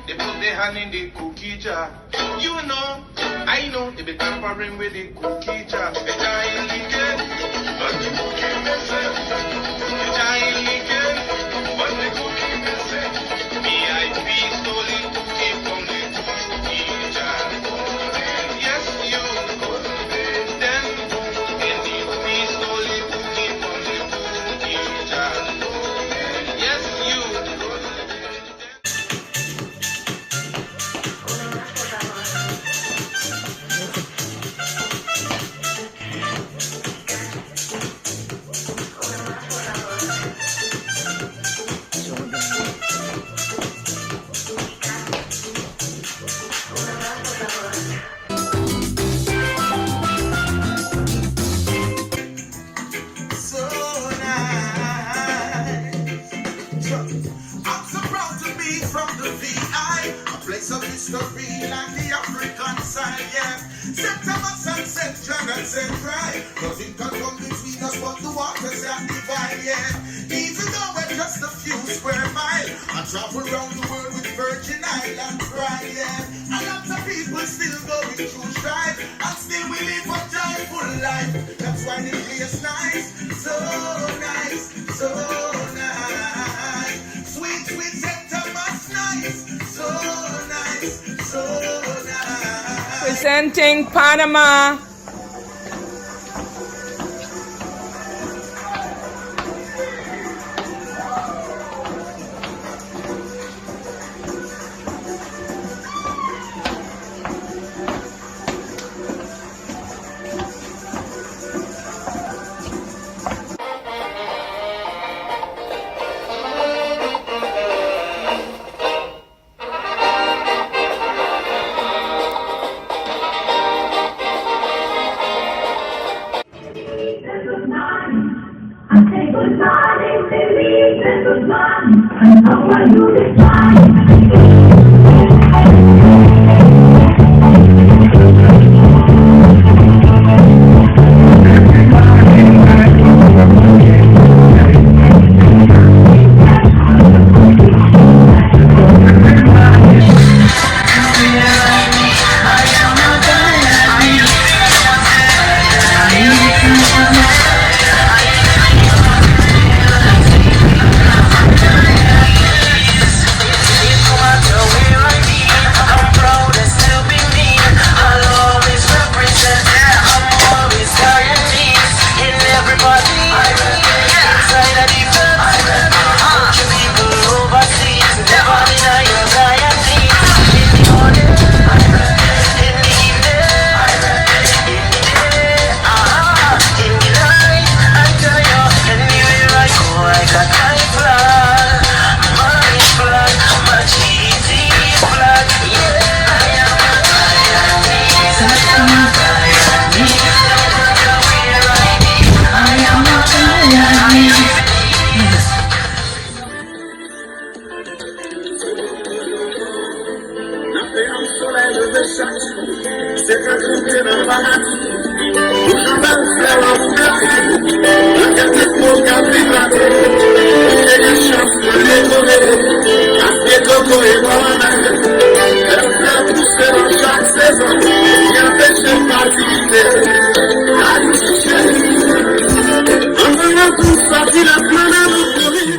they put their hand in the cookie jar. You know, I know, they be tampering with the cookie jar. The giant leaking, but the cookie missing. The giant leaking, but the cookie missing. VIP stole the cookie from the cookie jar. Yes, you then NDP stole the cookie from the cookie jar. Yes, you. I'm so proud to be from the VI, a place of history like the African side, yeah. St. Thomas and St. John and St. Pride, nothing can come between us but the waters that divide, yeah. Even though we're just a few square miles, I travel around the world with Virgin Island pride, yeah. A lot of people still going through strife, and still we live a joyful life. That's why the place nice, so nice, so nice. Sweet, sweet St. Thomas, nice, so nice, so nice. Presenting Panama. Good morning, baby. Good morning. How are you this morning?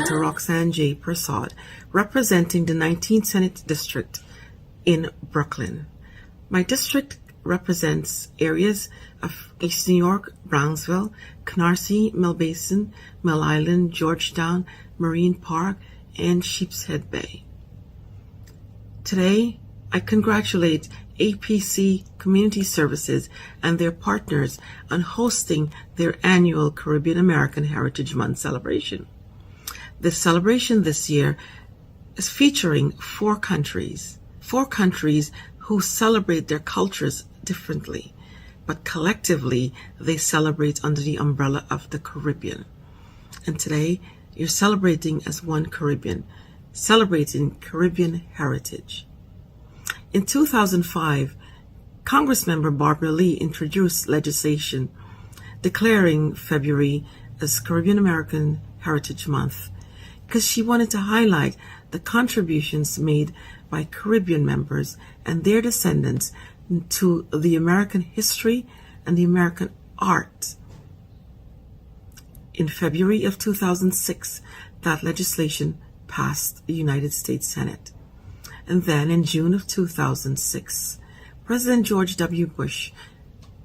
Senator Roxanne J. Prasad, representing the 19th Senate District in Brooklyn. My district represents areas of East New York, Brownsville, Canarsie, Mill Basin, Mill Island, Georgetown, Marine Park, and Sheepshead Bay. Today, I congratulate APC Community Services and their partners on hosting their annual Caribbean American Heritage Month celebration. The celebration this year is featuring four countries who celebrate their cultures differently, but collectively they celebrate under the umbrella of the Caribbean. And today, you're celebrating as one Caribbean, celebrating Caribbean heritage. In 2005, Congressmember Barbara Lee introduced legislation declaring February as Caribbean American Heritage Month because she wanted to highlight the contributions made by Caribbean members and their descendants to the American history and the American art. In February of 2006, that legislation passed the United States Senate. And then in June of 2006, President George W. Bush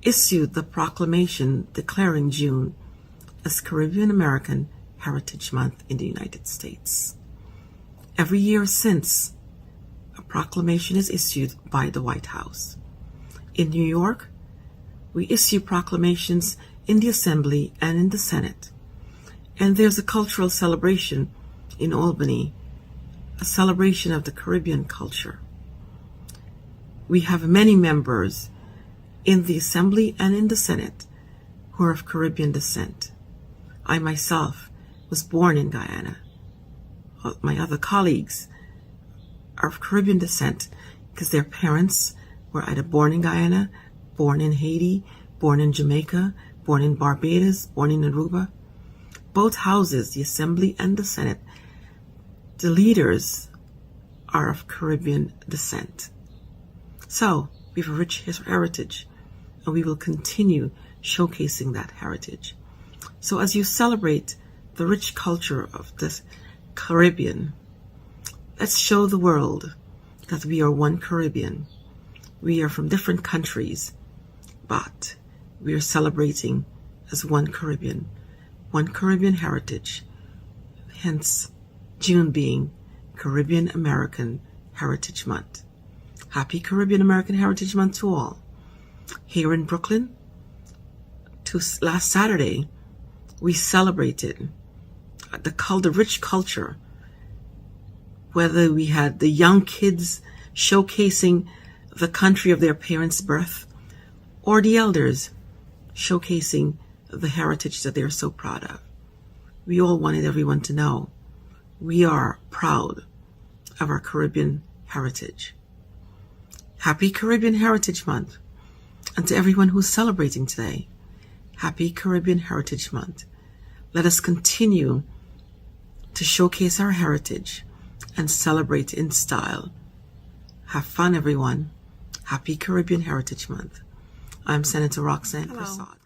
issued the proclamation declaring June as Caribbean American Heritage Month in the United States. Every year since, a proclamation is issued by the White House. In New York, we issue proclamations in the Assembly and in the Senate. And there's a cultural celebration in Albany, a celebration of the Caribbean culture. We have many members in the Assembly and in the Senate who are of Caribbean descent. I myself was born in Guyana. My other colleagues are of Caribbean descent because their parents were either born in Guyana, born in Haiti, born in Jamaica, born in Barbados, born in Aruba. Both houses, the Assembly and the Senate, the leaders are of Caribbean descent. So we have a rich heritage, and we will continue showcasing that heritage. So as you celebrate the rich culture of the Caribbean, let's show the world that we are one Caribbean. We are from different countries, but we are celebrating as one Caribbean heritage, hence June being Caribbean American Heritage Month. Happy Caribbean American Heritage Month to all. Here in Brooklyn, last Saturday, we celebrated the rich culture, whether we had the young kids showcasing the country of their parents' birth, or the elders showcasing the heritage that they're so proud of. We all wanted everyone to know we are proud of our Caribbean heritage. Happy Caribbean Heritage Month. And to everyone who's celebrating today, happy Caribbean Heritage Month. Let us continue to showcase our heritage and celebrate in style. Have fun, everyone. Happy Caribbean Heritage Month. I'm Senator Roxanne Prasad.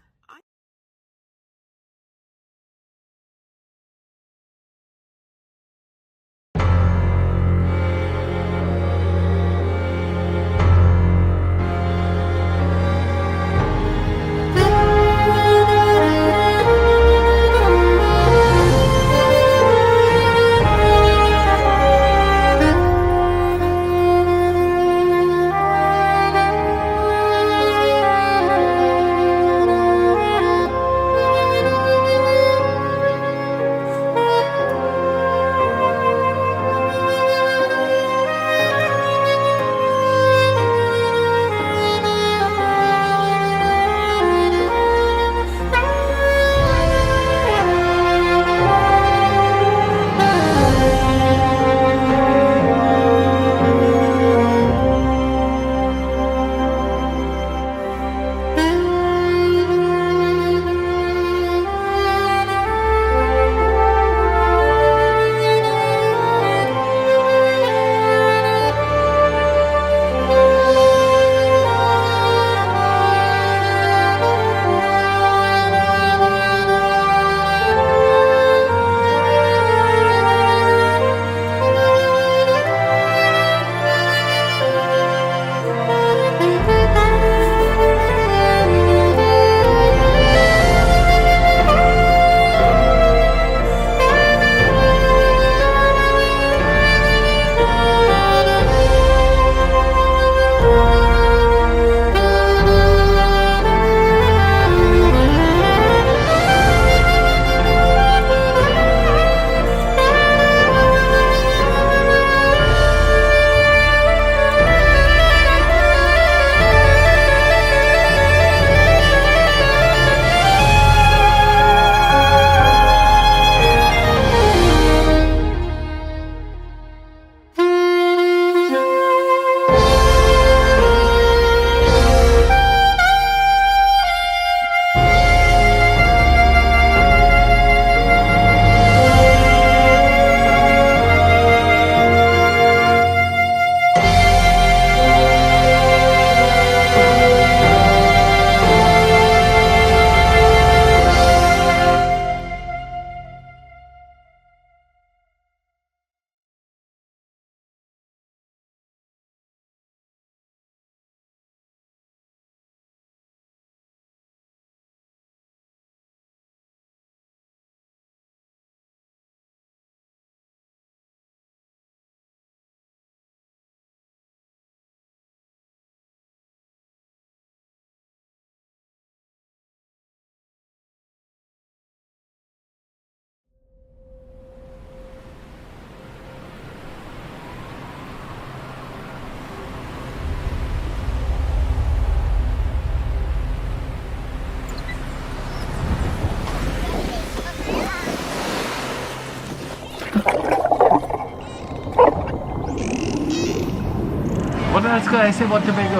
What else can I say about Tobago?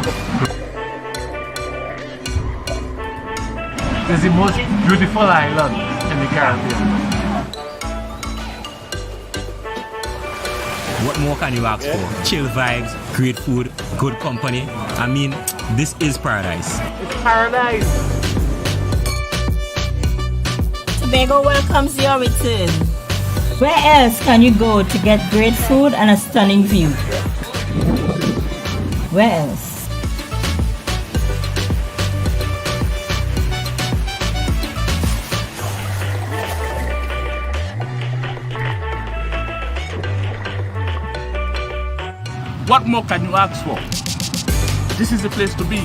It's the most beautiful island in the Caribbean. What more can you ask for? Chill vibes, great food, good company. I mean, this is paradise. It's paradise. Tobago welcomes your return. Where else can you go to get great food and a stunning view? Where else? What more can you ask for? This is the place to be.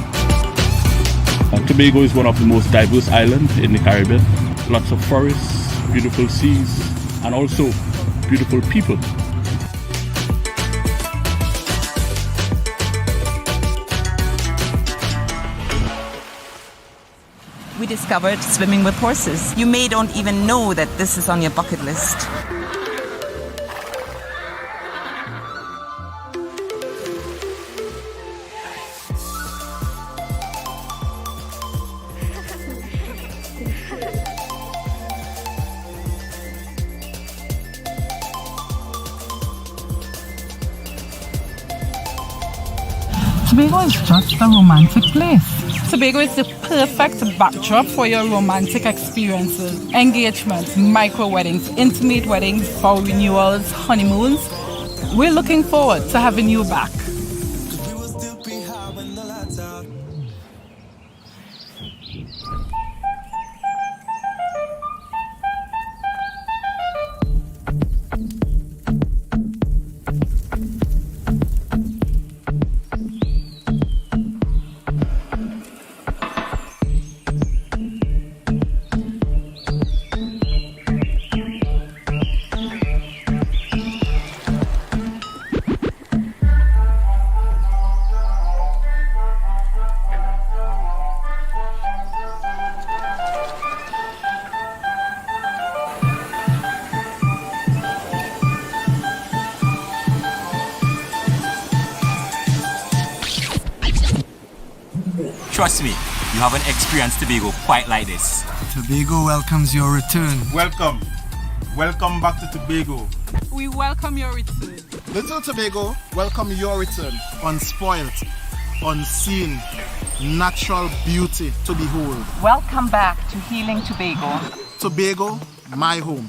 Tobago is one of the most diverse islands in the Caribbean. Lots of forests, beautiful seas, and also beautiful people. We discovered swimming with horses. You may don't even know that this is on your bucket list. Tobago is just a romantic place. Tobago is the perfect backdrop for your romantic experiences, engagements, micro weddings, intimate weddings, vow renewals, honeymoons. We're looking forward to having you back. Trust me, you haven't experienced Tobago quite like this. Tobago welcomes your return. Welcome. Welcome back to Tobago. We welcome your return. Little Tobago, welcome your return. Unspoiled, unseen, natural beauty to behold. Welcome back to Healing Tobago. Tobago, my home.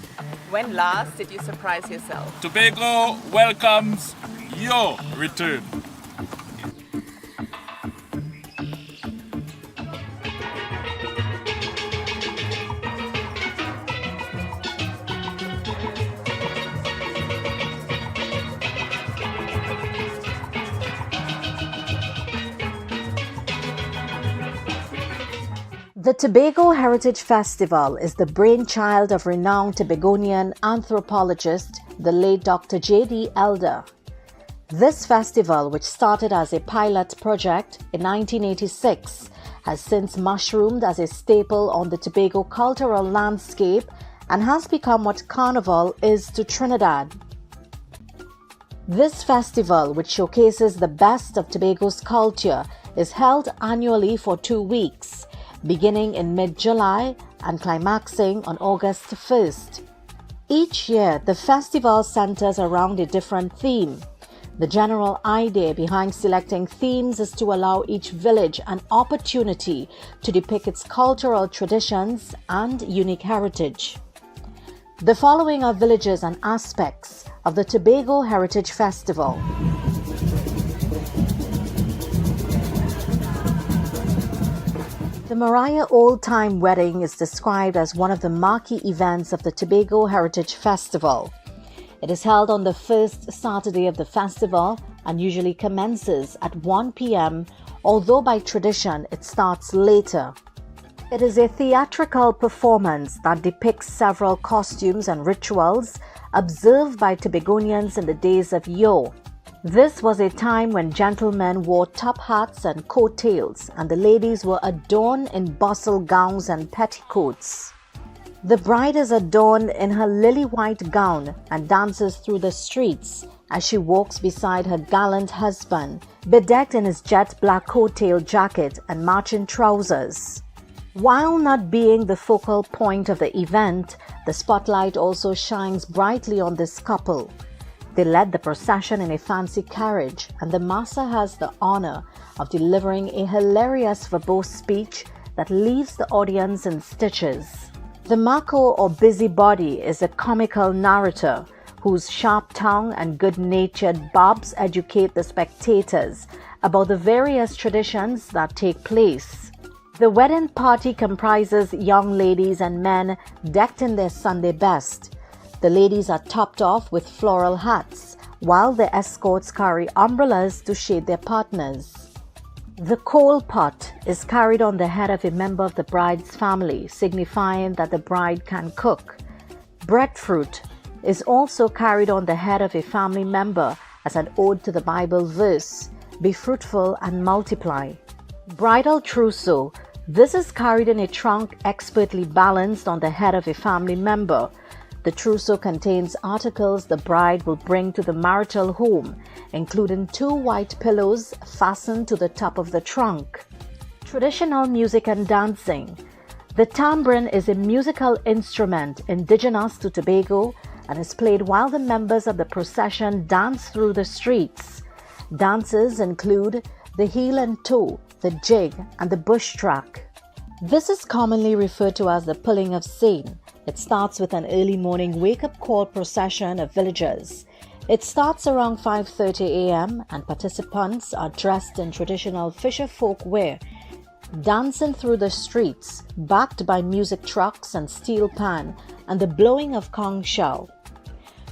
When last did you surprise yourself? Tobago welcomes your return. The Tobago Heritage Festival is the brainchild of renowned Tobagonian anthropologist, the late Dr. J.D. Elder. This festival, which started as a pilot project in 1986, has since mushroomed as a staple on the Tobago cultural landscape and has become what Carnival is to Trinidad. This festival, which showcases the best of Tobago's culture, is held annually for 2 weeks, beginning in mid-July and climaxing on August 1st. Each year, the festival centers around a different theme. The general idea behind selecting themes is to allow each village an opportunity to depict its cultural traditions and unique heritage. The following are villages and aspects of the Tobago Heritage Festival. The Mariah Old Time Wedding is described as one of the marquee events of the Tobago Heritage Festival. It is held on the first Saturday of the festival and usually commences at 1 p.m., although by tradition it starts later. It is a theatrical performance that depicts several costumes and rituals observed by Tobagonians in the days of yore. This was a time when gentlemen wore top hats and coattails, and the ladies were adorned in bustle gowns and petticoats. The bride is adorned in her lily white gown and dances through the streets, as she walks beside her gallant husband, bedecked in his jet black coat-tail jacket and matching trousers. While not being the focal point of the event, the spotlight also shines brightly on this couple. They led the procession in a fancy carriage, and the master has the honor of delivering a hilarious verbose speech that leaves the audience in stitches. The Mako or busybody is a comical narrator whose sharp tongue and good-natured barbs educate the spectators about the various traditions that take place. The wedding party comprises young ladies and men decked in their Sunday best. The ladies are topped off with floral hats, while the escorts carry umbrellas to shade their partners. The coal pot is carried on the head of a member of the bride's family, signifying that the bride can cook. Breadfruit is also carried on the head of a family member as an ode to the Bible verse, "Be fruitful and multiply." Bridal trousseau. This is carried in a trunk expertly balanced on the head of a family member. The trousseau contains articles the bride will bring to the marital home, including 2 white pillows fastened to the top of the trunk. Traditional music and dancing. The tambourin is a musical instrument indigenous to Tobago and is played while the members of the procession dance through the streets. Dances include the heel and toe, the jig, and the bush track. This is commonly referred to as the pulling of seine. It starts with an early morning wake-up call procession of villagers. It starts around 5:30 a.m. and participants are dressed in traditional fisher folk wear, dancing through the streets, backed by music trucks and steel pan and the blowing of conch shell.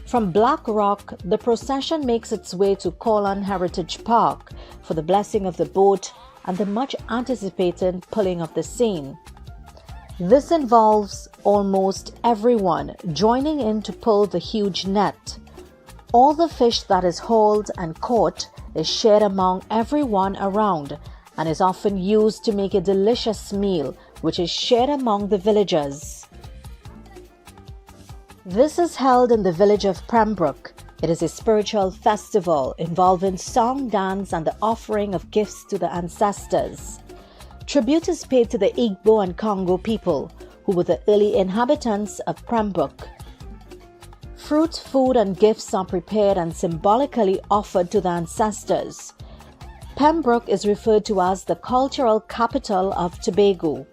From Black Rock, the procession makes its way to Corlan Heritage Park for the blessing of the boat and the much anticipated pulling of the seine. This involves almost everyone joining in to pull the huge net. All the fish that is hauled and caught is shared among everyone around and is often used to make a delicious meal which is shared among the villagers. This is held in the village of Pembroke. It is a spiritual festival involving song, dance, and the offering of gifts to the ancestors. Tribute is paid to the Igbo and Congo people, who were the early inhabitants of Pembroke. Fruit, food, and gifts are prepared and symbolically offered to the ancestors. Pembroke is referred to as the cultural capital of Tobago.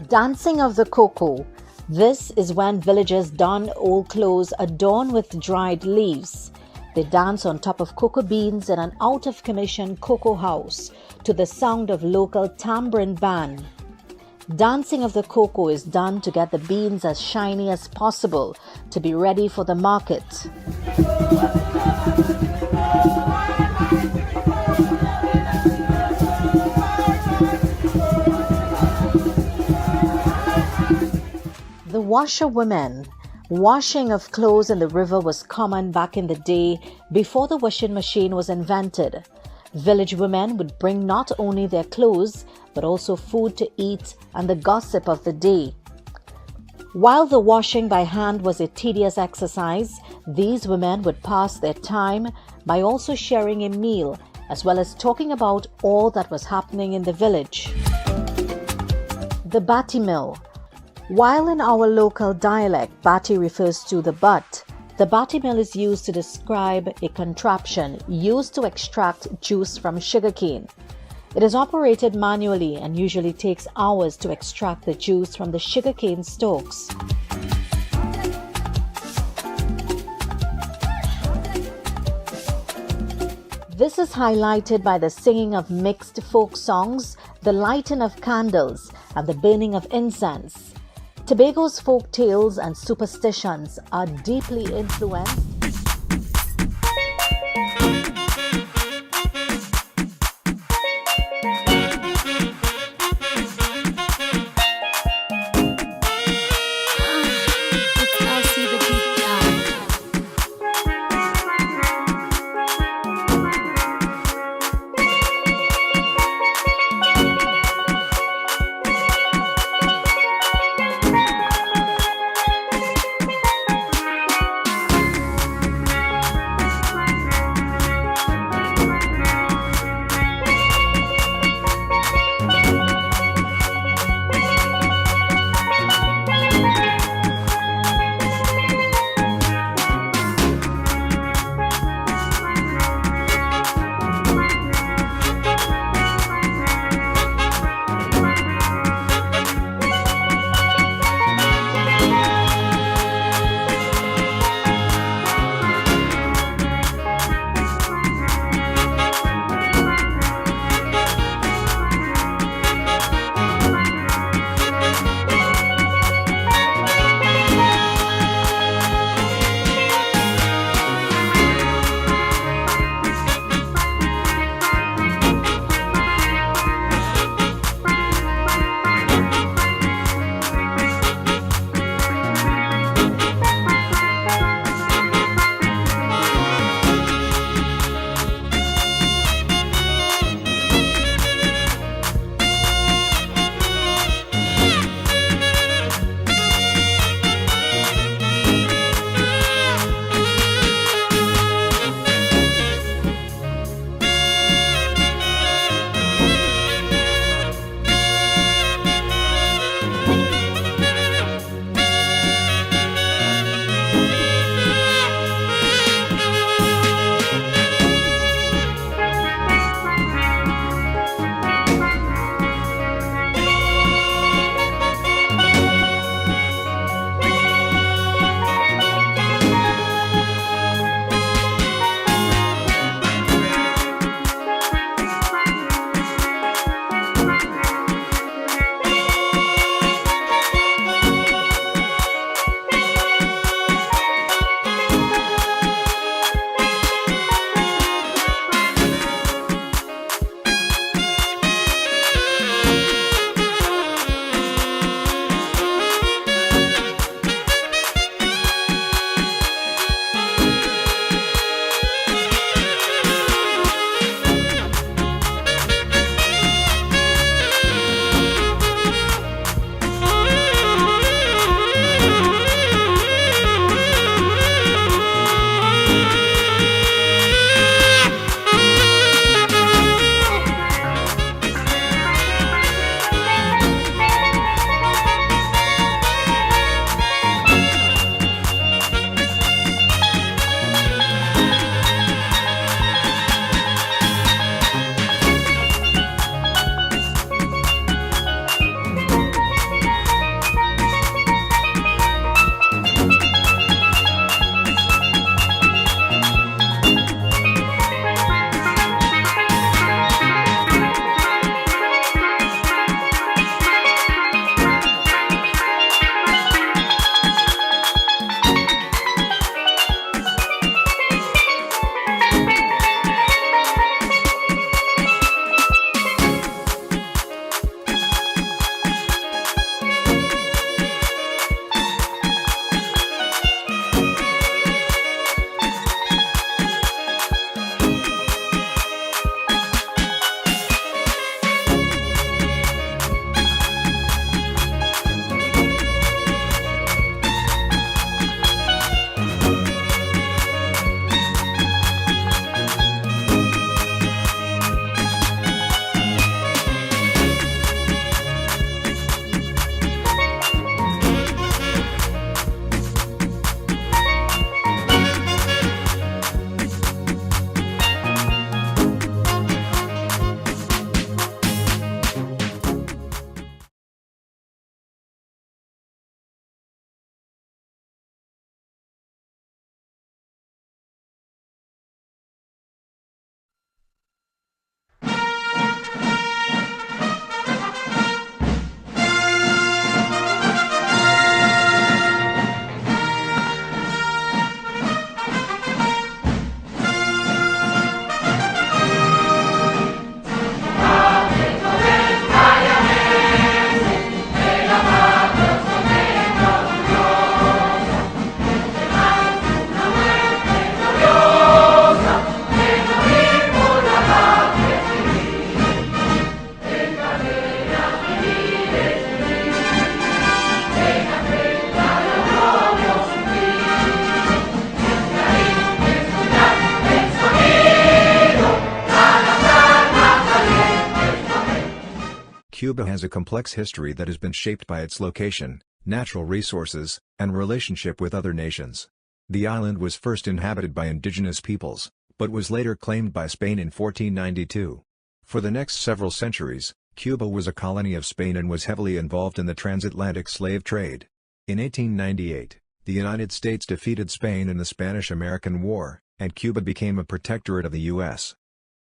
Dancing of the Cocoa. This is when villagers don old clothes adorned with dried leaves. They dance on top of cocoa beans in an out-of-commission cocoa house to the sound of local tambourin band. Dancing of the cocoa is done to get the beans as shiny as possible to be ready for the market. The washerwomen. Washing of clothes in the river was common back in the day before the washing machine was invented. Village women would bring not only their clothes but also food to eat and the gossip of the day. While the washing by hand was a tedious exercise, these women would pass their time by also sharing a meal as well as talking about all that was happening in the village. The Bati Mill. While in our local dialect, bati refers to the butt, the bati mill is used to describe a contraption used to extract juice from sugarcane. It is operated manually and usually takes hours to extract the juice from the sugarcane stalks. This is highlighted by the singing of mixed folk songs, the lighting of candles, and the burning of incense. Tobago's folk tales and superstitions are deeply influenced Cuba has a complex history that has been shaped by its location, natural resources, and relationship with other nations. The island was first inhabited by indigenous peoples, but was later claimed by Spain in 1492. For the next several centuries, Cuba was a colony of Spain and was heavily involved in the transatlantic slave trade. In 1898, the United States defeated Spain in the Spanish-American War, and Cuba became a protectorate of the U.S.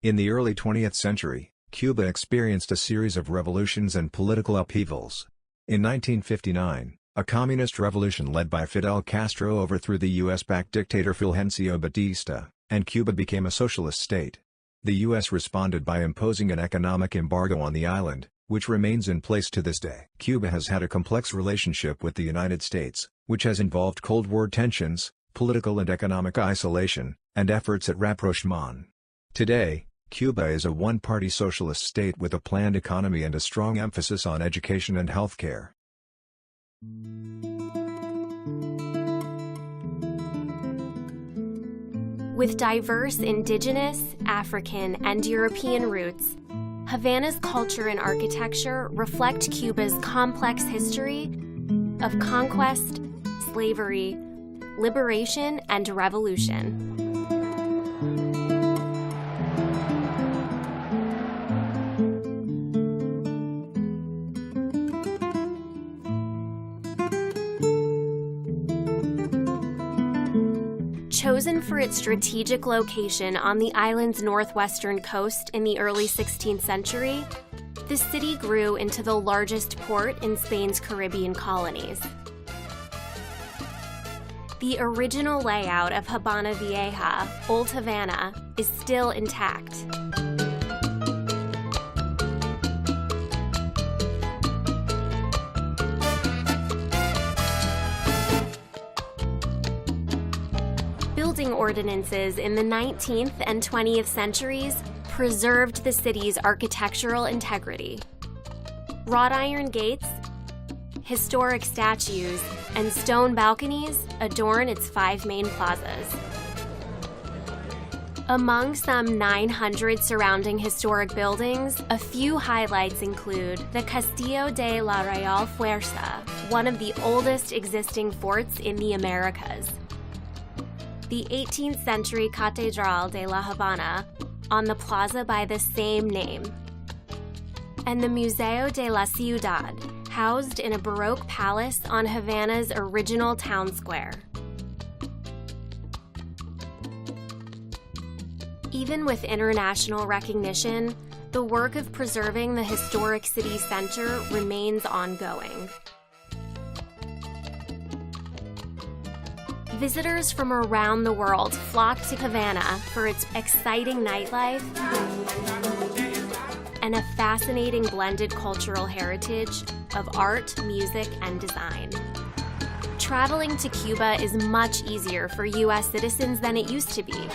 In the early 20th century, Cuba experienced a series of revolutions and political upheavals. In 1959, a communist revolution led by Fidel Castro overthrew the U.S.-backed dictator Fulgencio Batista, and Cuba became a socialist state. The U.S. responded by imposing an economic embargo on the island, which remains in place to this day. Cuba has had a complex relationship with the United States, which has involved Cold War tensions, political and economic isolation, and efforts at rapprochement. Today, Cuba is a one-party socialist state with a planned economy and a strong emphasis on education and healthcare. With diverse indigenous, African, and European roots, Havana's culture and architecture reflect Cuba's complex history of conquest, slavery, liberation, and revolution. Chosen for its strategic location on the island's northwestern coast in the early 16th century, the city grew into the largest port in Spain's Caribbean colonies. The original layout of Habana Vieja, Old Havana, is still intact. Building ordinances in the 19th and 20th centuries preserved the city's architectural integrity. Wrought iron gates, historic statues, and stone balconies adorn its 5 main plazas. Among some 900 surrounding historic buildings, a few highlights include the Castillo de la Real Fuerza, one of the oldest existing forts in the Americas. The 18th century Catedral de la Habana, on the plaza by the same name, and the Museo de la Ciudad, housed in a Baroque palace on Havana's original town square. Even with international recognition, the work of preserving the historic city center remains ongoing. Visitors from around the world flock to Havana for its exciting nightlife and a fascinating blended cultural heritage of art, music, and design. Traveling to Cuba is much easier for U.S. citizens than it used to be,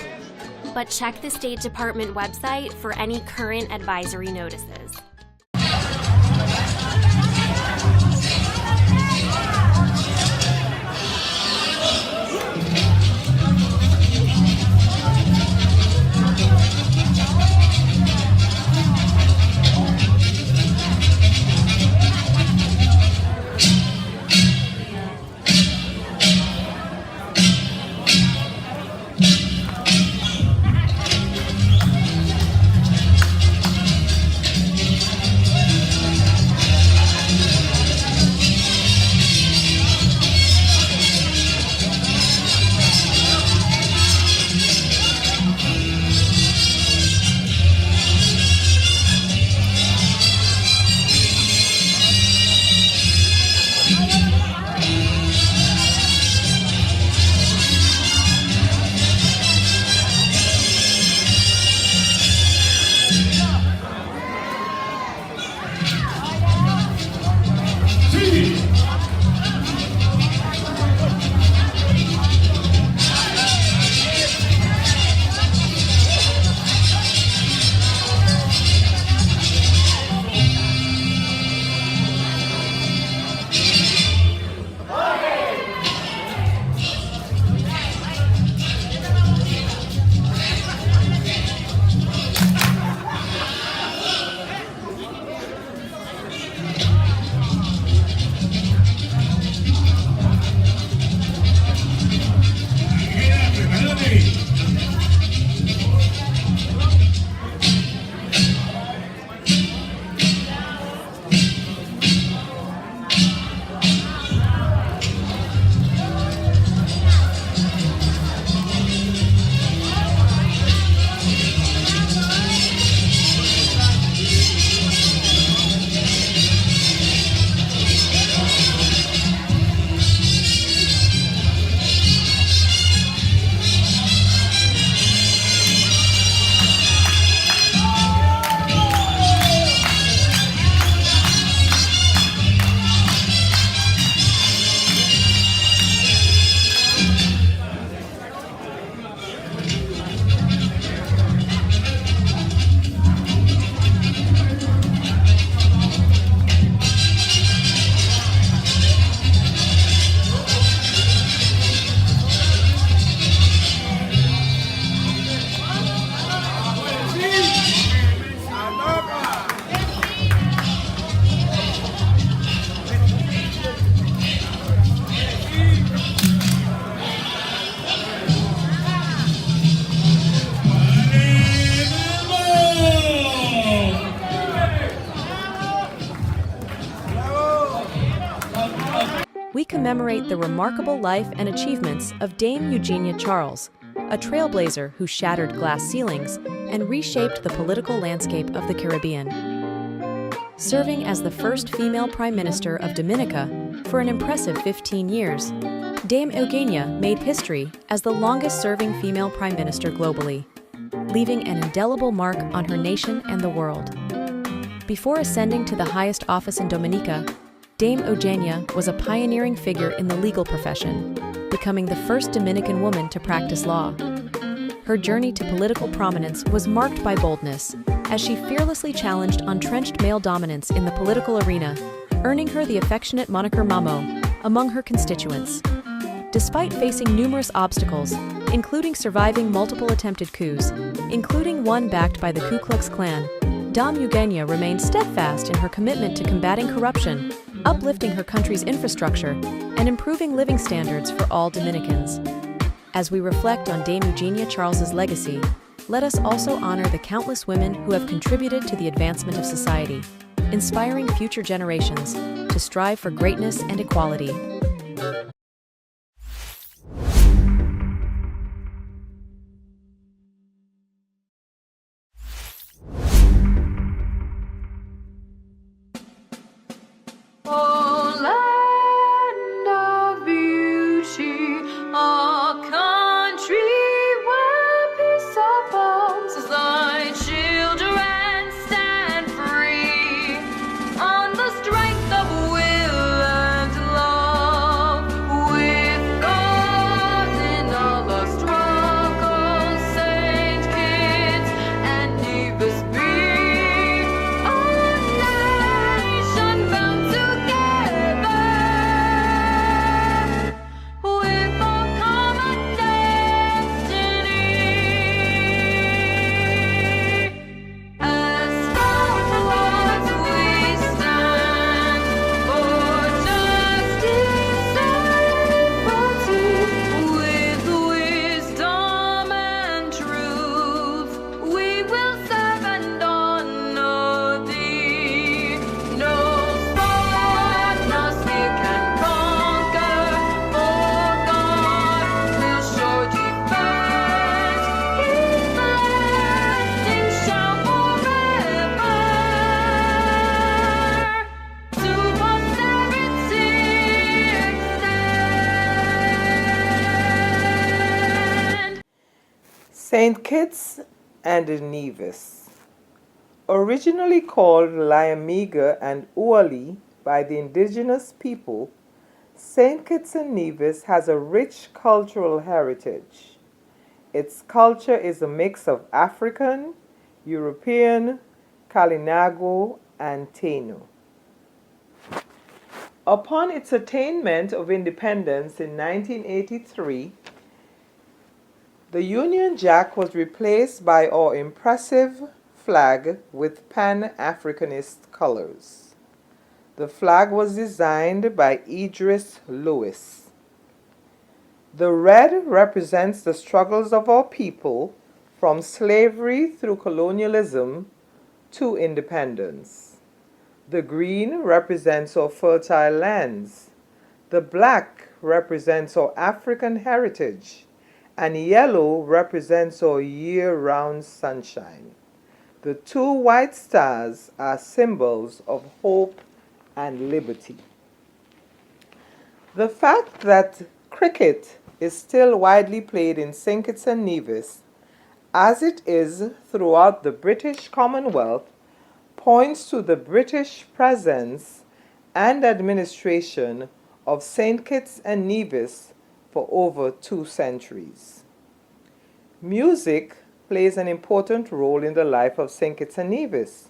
but check the State Department website for any current advisory notices. commemorate the remarkable life and achievements of Dame Eugenia Charles, a trailblazer who shattered glass ceilings and reshaped the political landscape of the Caribbean. Serving as the first female Prime Minister of Dominica for an impressive 15 years, Dame Eugenia made history as the longest-serving female Prime Minister globally, leaving an indelible mark on her nation and the world. Before ascending to the highest office in Dominica, Dame Eugenia was a pioneering figure in the legal profession, becoming the first Dominican woman to practice law. Her journey to political prominence was marked by boldness, as she fearlessly challenged entrenched male dominance in the political arena, earning her the affectionate moniker Mamo among her constituents. Despite facing numerous obstacles, including surviving multiple attempted coups, including one backed by the Ku Klux Klan, Dame Eugenia remained steadfast in her commitment to combating corruption, uplifting her country's infrastructure, and improving living standards for all Dominicans. As we reflect on Dame Eugenia Charles's legacy, let us also honor the countless women who have contributed to the advancement of society, inspiring future generations to strive for greatness and equality. St. Kitts and Nevis. Originally called Liamiga and Uali by the indigenous people, St. Kitts and Nevis has a rich cultural heritage. Its culture is a mix of African, European, Kalinago, and Taino. Upon its attainment of independence in 1983, the Union Jack was replaced by our impressive flag with Pan-Africanist colors. The flag was designed by Idris Lewis. The red represents the struggles of our people from slavery through colonialism to independence. The green represents our fertile lands. The black represents our African heritage. And yellow represents our year-round sunshine. The two white stars are symbols of hope and liberty. The fact that cricket is still widely played in St. Kitts and Nevis, as it is throughout the British Commonwealth, points to the British presence and administration of St. Kitts and Nevis for over 2 centuries. Music plays an important role in the life of St. Kitts and Nevis.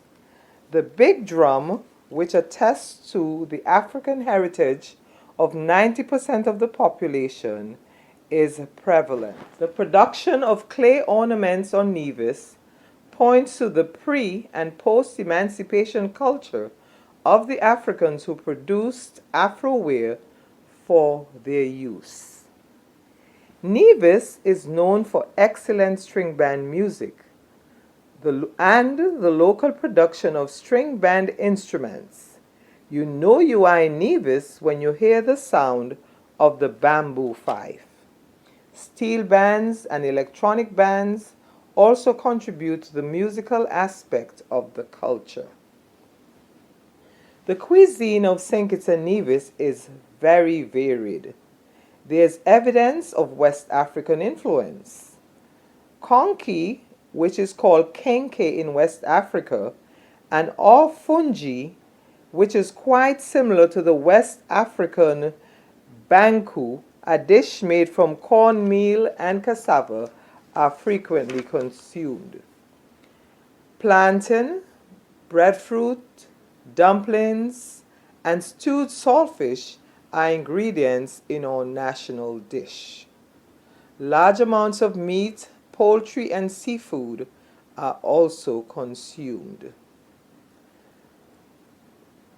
The big drum, which attests to the African heritage of 90% of the population, is prevalent. The production of clay ornaments on Nevis points to the pre- and post-emancipation culture of the Africans who produced Afro-wear for their use. Nevis is known for excellent string band music and the local production of string band instruments. You know you are in Nevis when you hear the sound of the bamboo fife. Steel bands and electronic bands also contribute to the musical aspect of the culture. The cuisine of St. Kitts and Nevis is very varied. There's evidence of West African influence. Konki, which is called kenke in West Africa, and ofunji, which is quite similar to the West African banku, a dish made from cornmeal and cassava, are frequently consumed. Plantain, breadfruit, dumplings, and stewed saltfish are ingredients in our national dish. Large amounts of meat, poultry, and seafood are also consumed.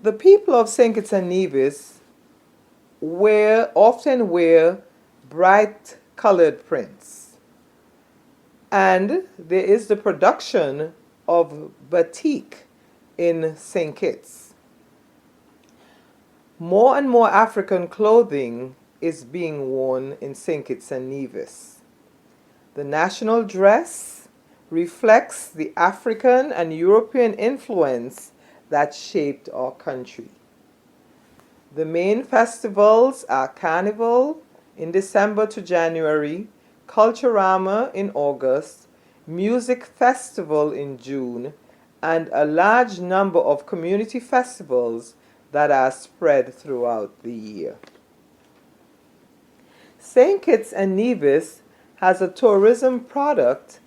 The people of St. Kitts and Nevis often wear bright colored prints, and there is the production of batik in St. Kitts. More and more African clothing is being worn in St. Kitts and Nevis. The national dress reflects the African and European influence that shaped our country. The main festivals are Carnival in December to January, Culturama in August, Music Festival in June, and a large number of community festivals that are spread throughout the year. St. Kitts and Nevis has a tourism product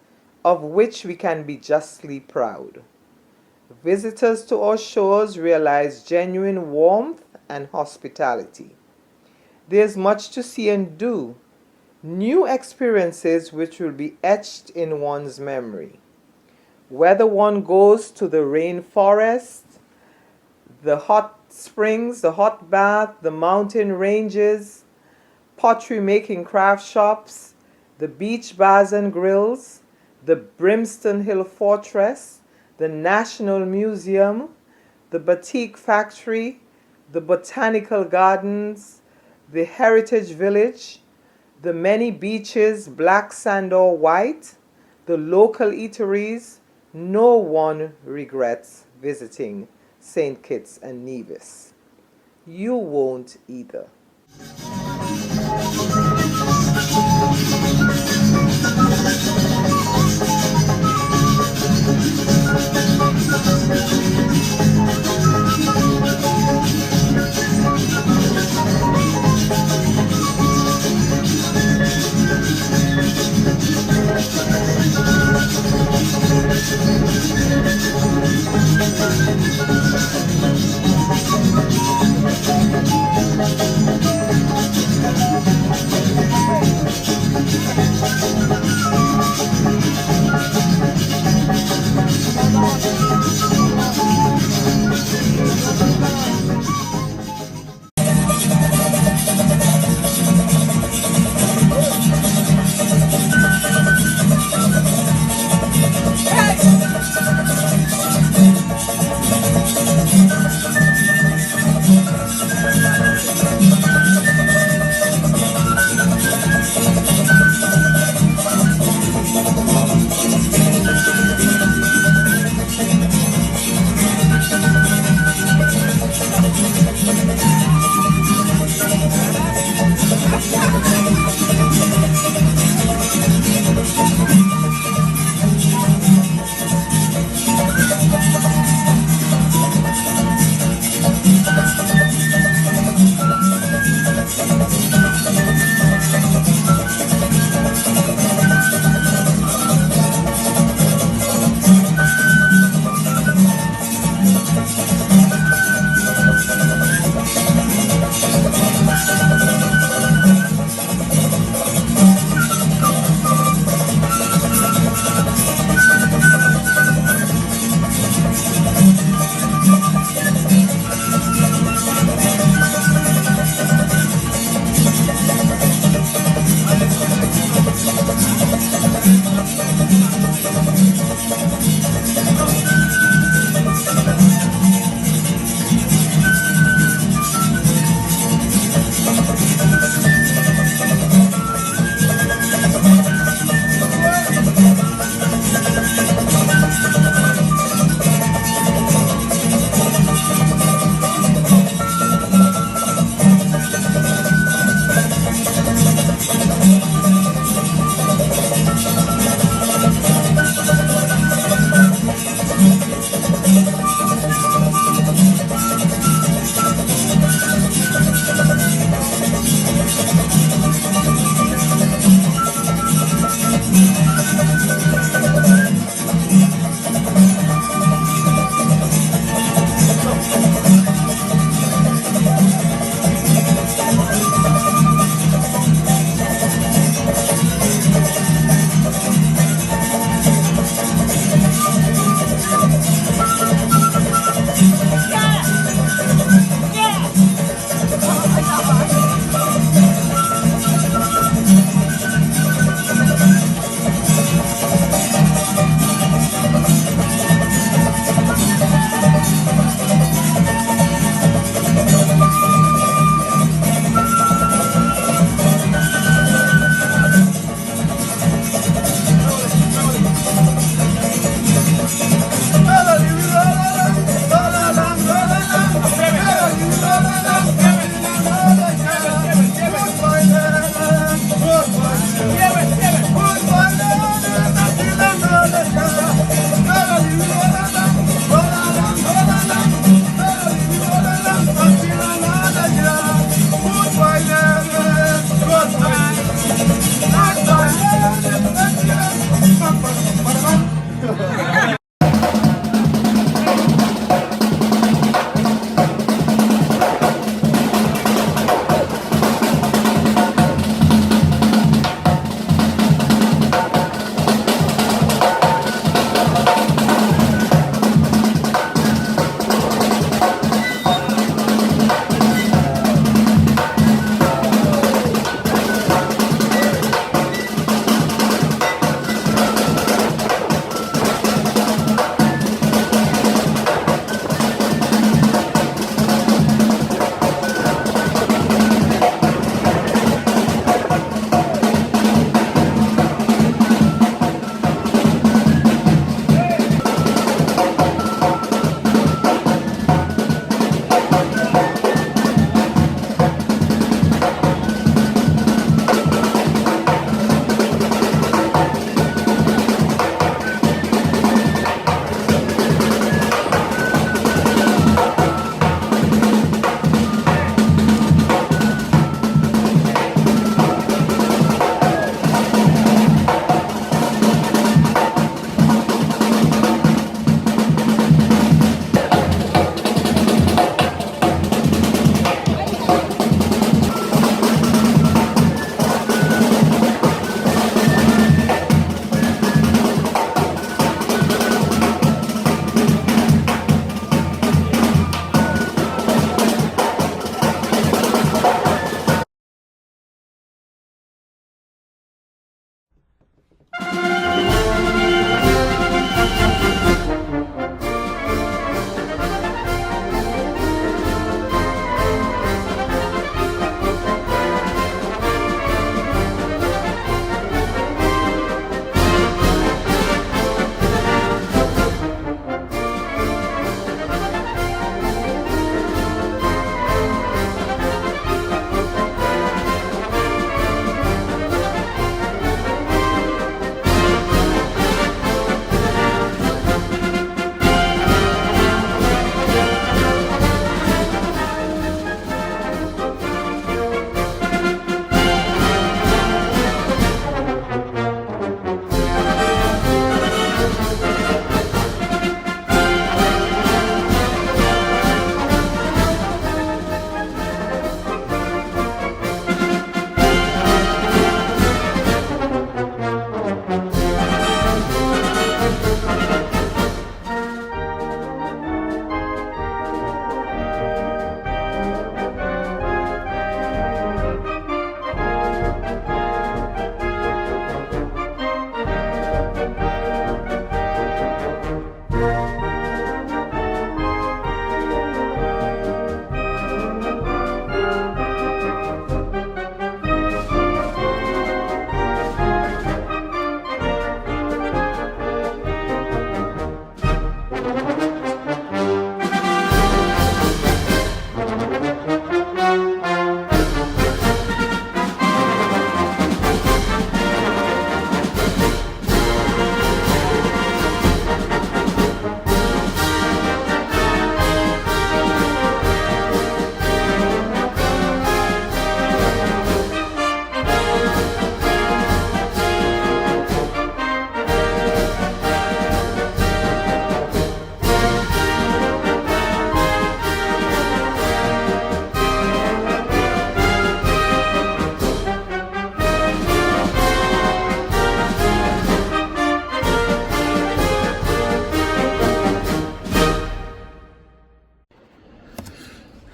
of which we can be justly proud. Visitors to our shores realize genuine warmth and hospitality. There's much to see and do, new experiences which will be etched in one's memory. Whether one goes to the rainforest, the hot springs, the hot bath, the mountain ranges, pottery making craft shops, the beach bars and grills, the Brimstone Hill Fortress, the National Museum, the Batik Factory, the Botanical Gardens, the Heritage Village, the many beaches, black sand or white, the local eateries, no one regrets visiting St. Kitts and Nevis. You won't either.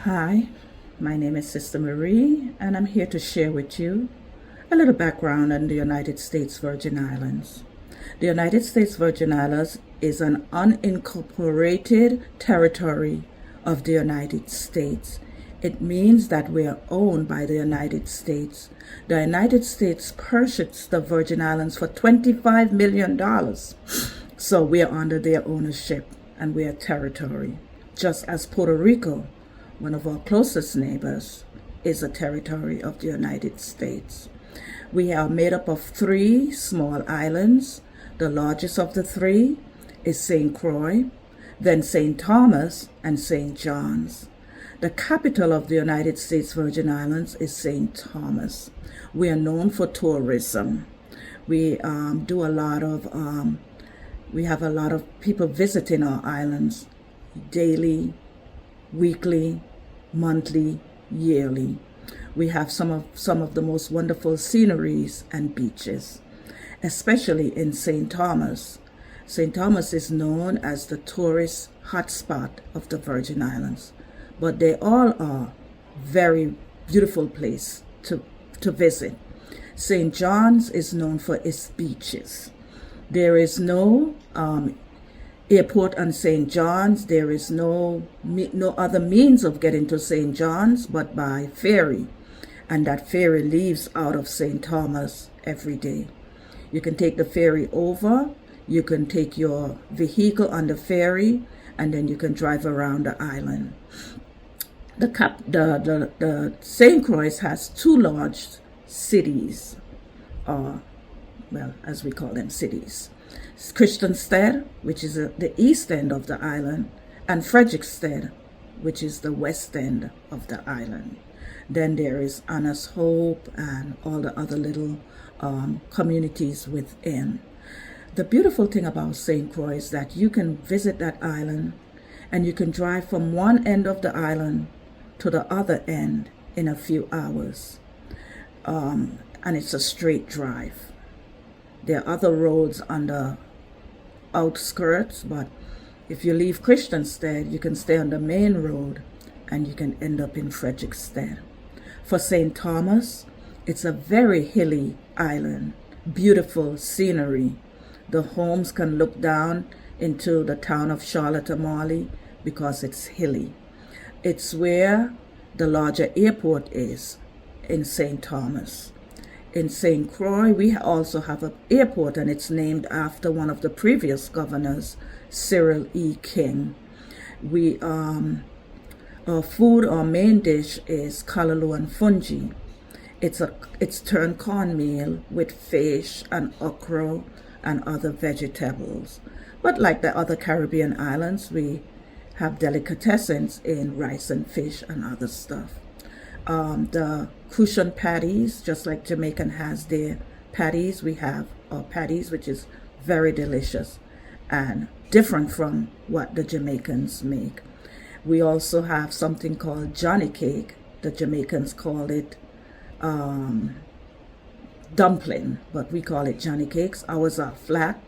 Hi, my name is Sister Marie, and I'm here to share with you a little background on the United States Virgin Islands. The United States Virgin Islands is an unincorporated territory of the United States. It means that we are owned by the United States. The United States purchased the Virgin Islands for $25 million. So we are under their ownership and we are territory. Just as Puerto Rico, one of our closest neighbors, is a territory of the United States. We are made up of 3 small islands. The largest of the 3 is St. Croix, then St. Thomas, and St. John's. The capital of the United States Virgin Islands is St. Thomas. We are known for tourism. We do a lot of, we have a lot of people visiting our islands daily, weekly, monthly, yearly. We have some of the most wonderful sceneries and beaches, especially in St. Thomas. St. Thomas is known as the tourist hotspot of the Virgin Islands, but they all are very beautiful place to visit. St. John's is known for its beaches. There is no airport on St. John's. There is no other means of getting to St. John's but by ferry, and that ferry leaves out of St. Thomas every day. You can take the ferry over, you can take your vehicle on the ferry, and then you can drive around the island. The St. Croix has 2 large cities, as we call them, cities. Christiansted, which is the east end of the island, and Frederiksted, which is the west end of the island. Then there is Anna's Hope and all the other little communities within. The beautiful thing about St. Croix is that you can visit that island and you can drive from one end of the island to the other end in a few hours. And it's a straight drive. There are other roads on the outskirts, but if you leave Christiansted, you can stay on the main road and you can end up in Frederiksted. For St. Thomas, it's a very hilly island, beautiful scenery. The homes can look down into the town of Charlotte-Amalie because it's hilly. It's where the larger airport is in St. Thomas. In St. Croix, we also have an airport, and it's named after one of the previous governors, Cyril E. King. Our food, our main dish is kalaloo and fungi. It's turned cornmeal with fish and okra and other vegetables. But like the other Caribbean islands, we have delicatessens in rice and fish and other stuff. The cushion patties, just like Jamaican has their patties, we have our patties, which is very delicious and different from what the Jamaicans make. We also have something called Johnny cake. The Jamaicans call it dumpling, but we call it Johnny cakes. Ours are flat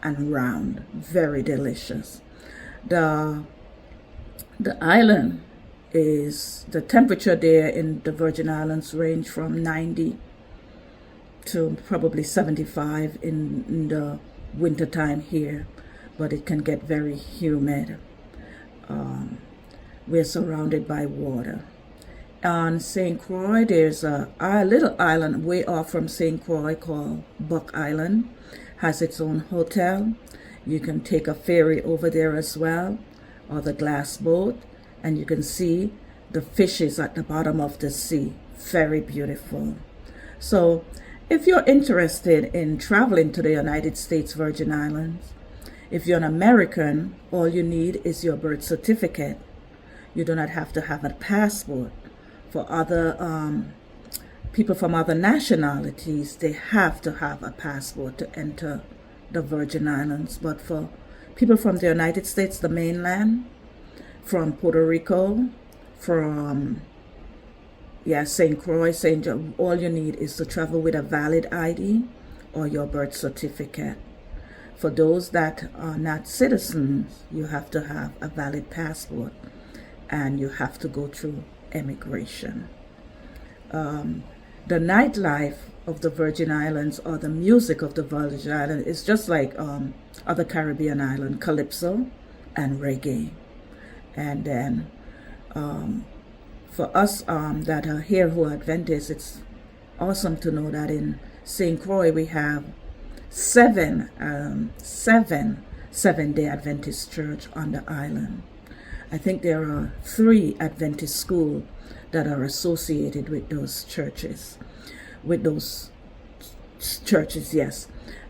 and round, very delicious. The island is, the temperature there in the Virgin Islands range from 90 to probably 75 in the winter time here, but it can get very humid. We're surrounded by water. On St. Croix, there's a little island way off from St. Croix called Buck Island. Has its own hotel. You can take a ferry over there as well, or the glass boat, and you can see the fishes at the bottom of the sea. Very beautiful. So if you're interested in traveling to the United States Virgin Islands, if you're an American, all you need is your birth certificate. You do not have to have a passport. For other people from other nationalities, they have to have a passport to enter the Virgin Islands. But for people from the United States, the mainland, from Puerto Rico, from St. Croix, St. John, all you need is to travel with a valid ID or your birth certificate. For those that are not citizens, you have to have a valid passport. and you have to go through immigration. The nightlife of the Virgin Islands, or the music of the Virgin Islands, is just like other Caribbean islands, calypso and reggae. And then for us that are here who are Adventists, it's awesome to know that in St. Croix we have seven Seventh-day Adventist church on the island. I think there are 3 Adventist schools that are associated with those churches. Yes.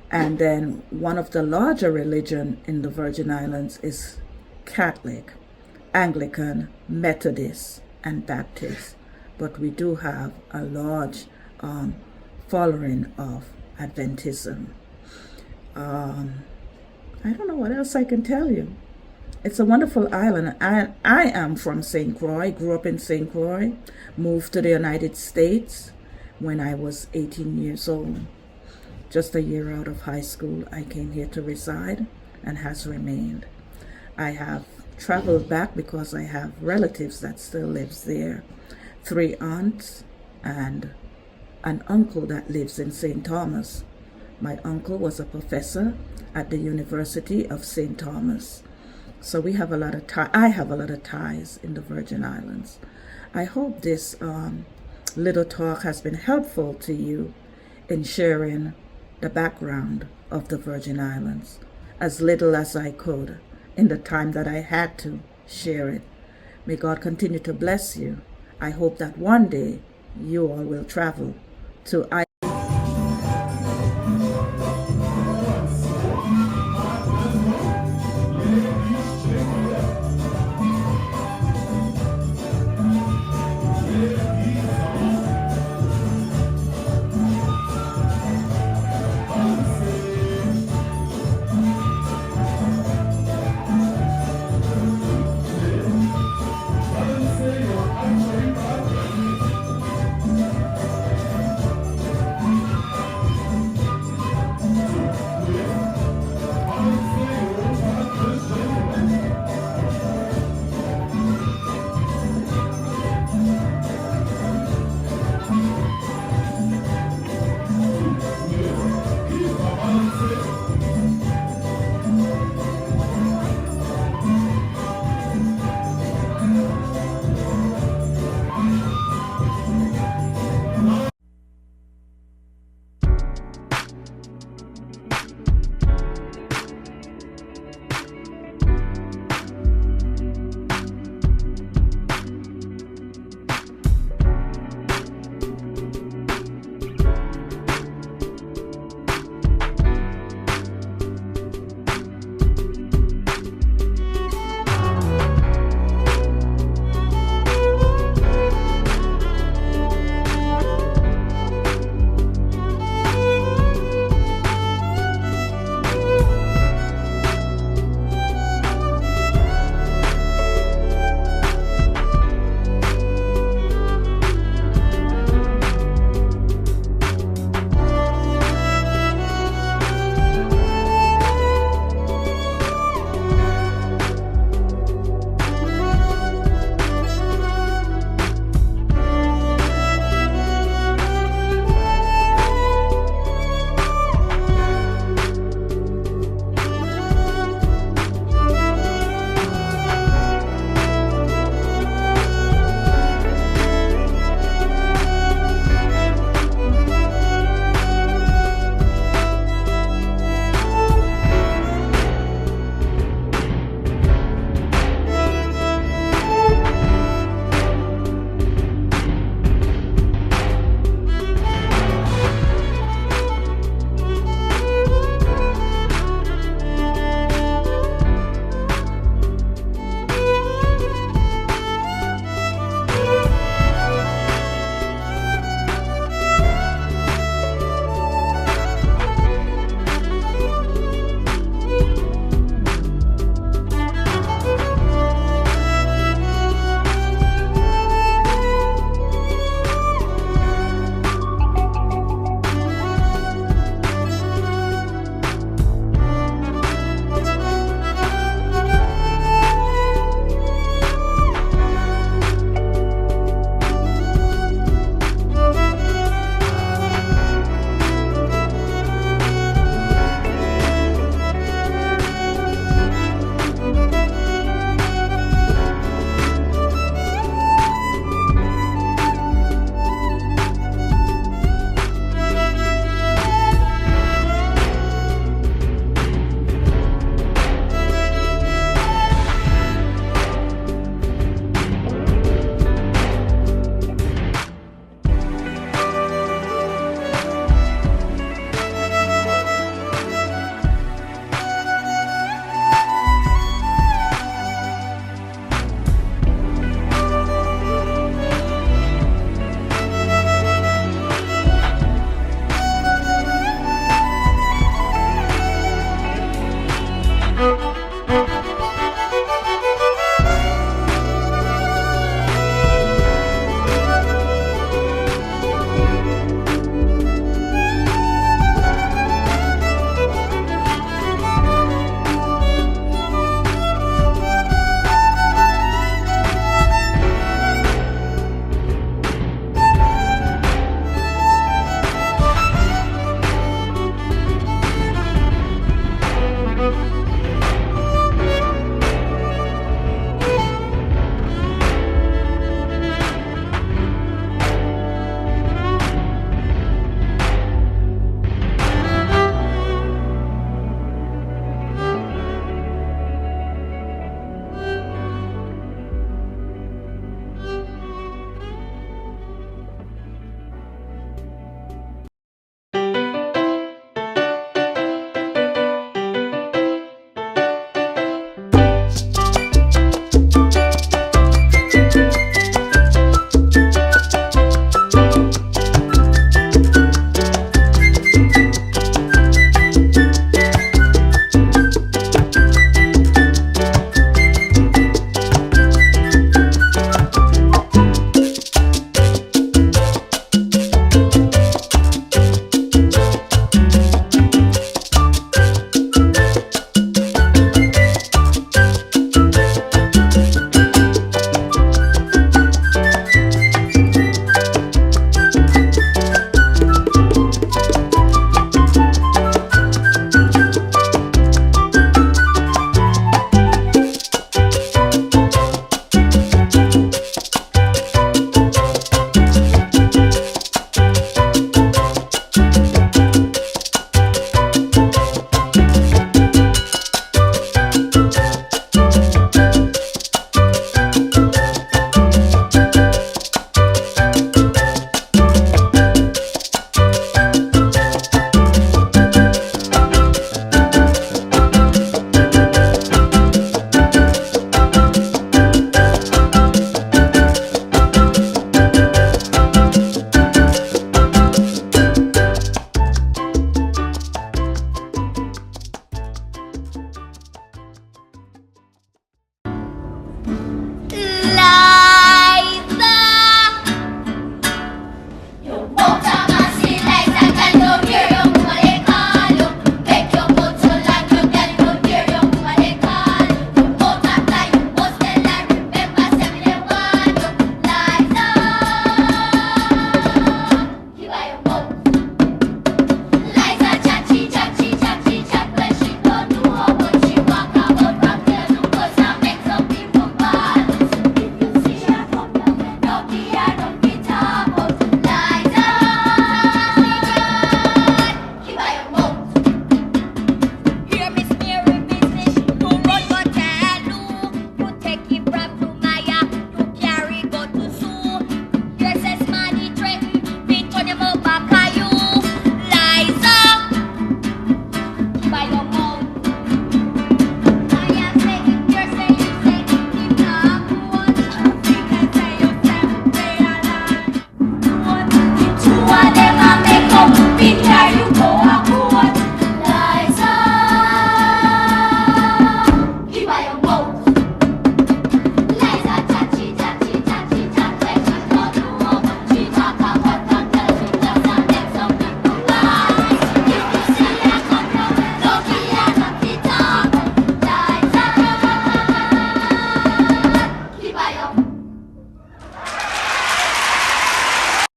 And then one of the larger religion in the Virgin Islands is Catholic, Anglican, Methodist, and Baptist. But we do have a large following of Adventism. I don't know what else I can tell you. It's a wonderful island. I am from St. Croix, grew up in St. Croix, moved to the United States when I was 18 years old. Just a year out of high school, I came here to reside and has remained. I have traveled back because I have relatives that still lives there. 3 aunts and an uncle that lives in St. Thomas. My uncle was a professor at the University of St. Thomas. So we have a lot of I have a lot of ties in the Virgin Islands. I hope this little talk has been helpful to you in sharing the background of the Virgin Islands, as little as I could in the time that I had to share it. May God continue to bless you. I hope that one day you all will travel to